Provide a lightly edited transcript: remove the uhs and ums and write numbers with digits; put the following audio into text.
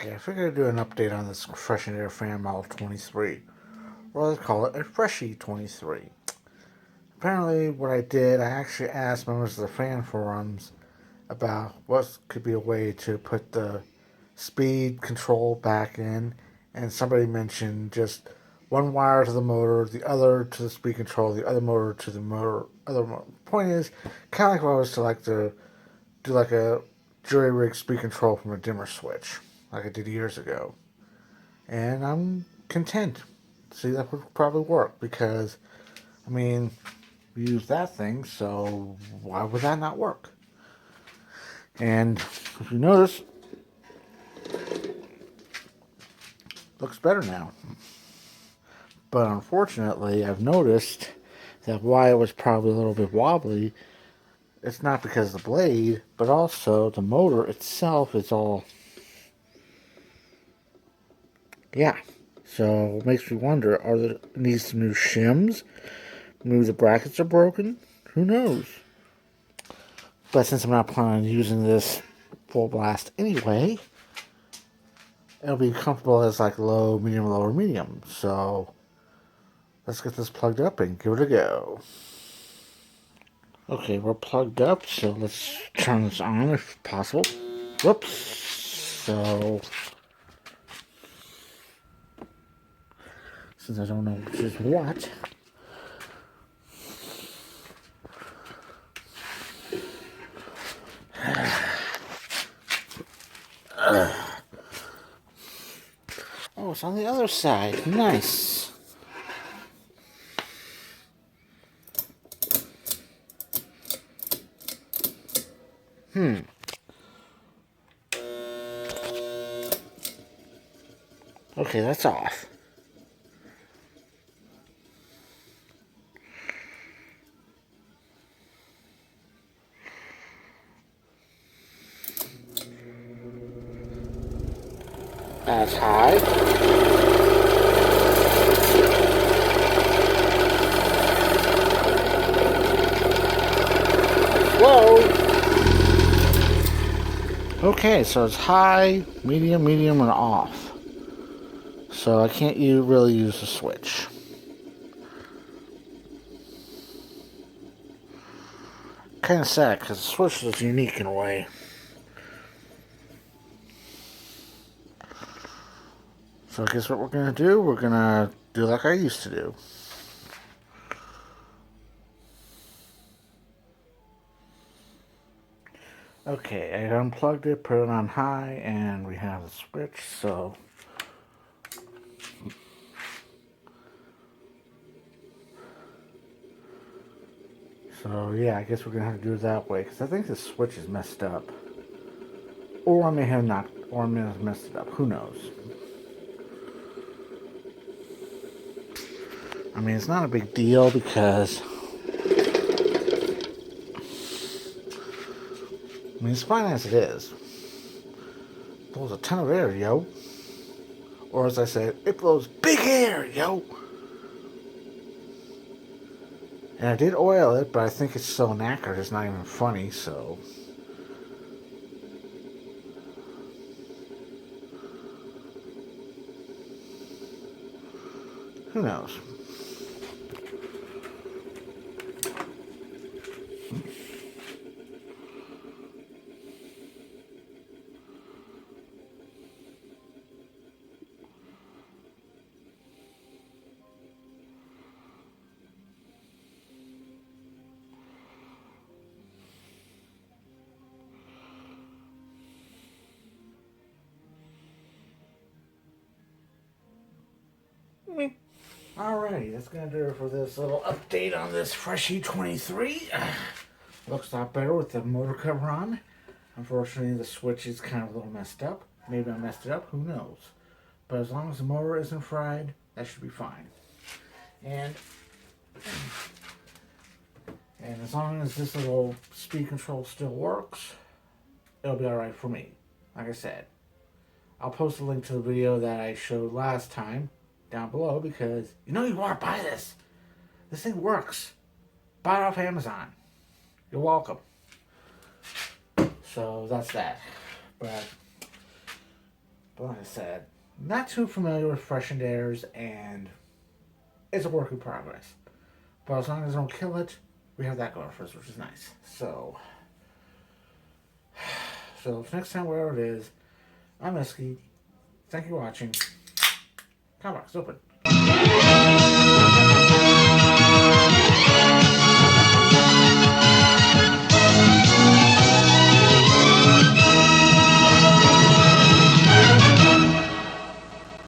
Okay, I figured I'd do an update on this Freshy fan model 23. Or let's call it a Freshy 23. Apparently, what I did, I actually asked members of the fan forums about what could be a way to put the speed control back in, and somebody mentioned just one wire to the motor, the other to the speed control, the other motor to the motor. Other motor. Point is, kind of like if I was to do like a jury rig speed control from a dimmer switch, like I did years ago. And I'm content. See, that would probably work because, I mean, we use that thing, so why would that not work? And if you notice, looks better now. But unfortunately, I've noticed that why it was probably a little bit wobbly, it's not because of the blade, but also the motor itself is all, yeah. So it makes me wonder, are there needs some new shims? Maybe the brackets are broken? Who knows? But since I'm not planning on using this full blast anyway, it'll be comfortable as like low, medium, lower, medium. So let's get this plugged up and give it a go. Okay, we're plugged up, so let's turn this on if possible. Whoops. So, since I don't know which is what, oh, it's on the other side. Nice. Okay, that's off. That's high. Low. Okay, so it's high, medium, medium, and off. So I can't really use the switch. Kind of sad because the switch is unique in a way. So I guess what we're going to do, we're going to do like I used to do. Okay, I unplugged it, put it on high, and we have the switch, so... So, yeah, I guess we're going to have to do it that way, because I think the switch is messed up. Or I may have not, or I may have messed it up, who knows. I mean, it's not a big deal, because... I mean, it's fine as it is. It blows a ton of air, yo. Or as I said, it blows big air, yo. And I did oil it, but I think it's so knackered it's not even funny, so... Who knows? Alrighty, that's going to do it for this little update on this Freshy 23. Looks a lot better with the motor cover on. Unfortunately, the switch is kind of a little messed up. Maybe I messed it up, who knows. But as long as the motor isn't fried, that should be fine. And as long as this little speed control still works, it'll be alright for me. Like I said, I'll post a link to the video that I showed last time down below because you know you want to buy this. This thing works. Buy it off Amazon. You're welcome. So that's that. But But like I said, not too familiar with Fresh and Airs, and it's a work in progress. But as long as I don't kill it, we have that going for us, which is nice. So next time, wherever it is, I'm Eskie. Thank you for watching. Combox open.